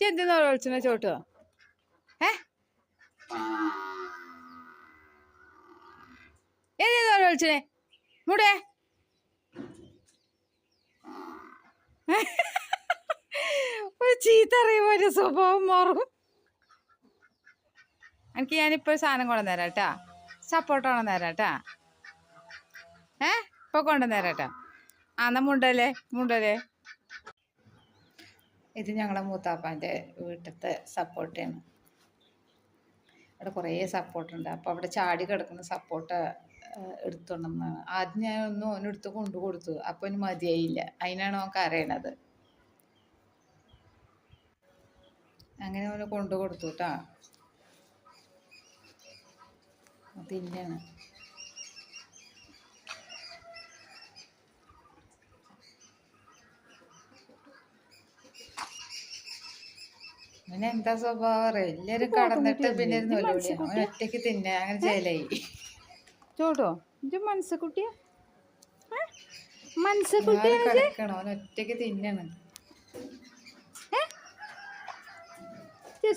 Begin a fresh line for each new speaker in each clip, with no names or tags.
എന്തിനാ വിളിച്ചണ ചോട്ടോ? എന്തിനാ വിളിച്ചണേ മൂടെ? ഒരു ചീത്ത അറിയുമ്പോ ഒരു സ്വഭാവം മാറും. എനിക്ക് ഞാനിപ്പോൾ സാധനം കൊണ്ടുവന്നേരാം കേട്ടാ. സപ്പോർട്ട് കൊണ്ടുവന്നേരാം കേട്ടാ. ഇപ്പോൾ കൊണ്ടുവന്നേരാം കേട്ടാ. എന്നാ മുണ്ടല്ലേ മുണ്ടല്ലേ. ഇത് ഞങ്ങളെ മൂത്താപ്പാൻ്റെ വീട്ടിലത്തെ സപ്പോർട്ടാണ്. അവിടെ കുറേ സപ്പോർട്ടുണ്ട്. അപ്പോൾ അവിടെ ചാടി കിടക്കുന്ന സപ്പോർട്ട് എടുത്തോണ്ടെന്നാണ്. ആദ്യം ഞാൻ ഒന്ന് ഓനെടുത്ത് കൊണ്ടു കൊടുത്തു. അപ്പോൾ അവന് മതിയായില്ല. അതിനാണ് അവൻ കരയണത്. അങ്ങനെ അവന് കൊണ്ടു കൊടുത്തു കേട്ടാ. തിന്നാണ്. പിന്നെ എന്താ സ്വഭാവം എല്ലാരും കടന്നിട്ട് പിന്നെ അവൻ ഒറ്റയ്ക്ക് തിന്നെ അങ്ങനെ ചേലായി. ചോട്ടോ മനസ്സക്കുട്ടിയ കിടക്കണം. അവൻ ഒറ്റയ്ക്ക് തിന്നാണ്.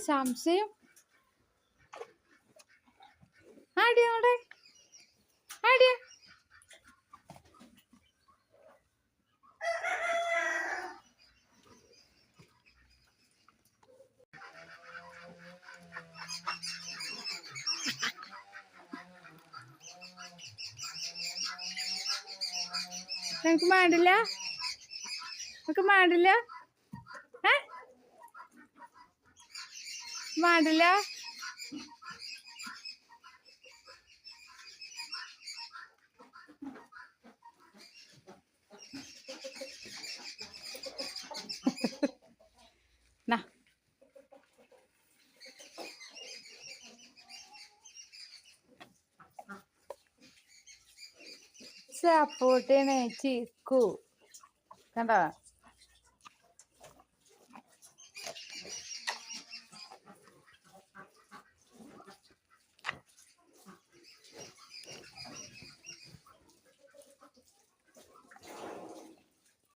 സംശയം ആടിയോടെ ആടിയ എനിക്ക് വേണ്ടില്ല. എനിക്ക് വേണ്ടില്ല. വേണ്ടില്ല. സപ്പോർട്ടേനെ ചിക്കു കണ്ടോ?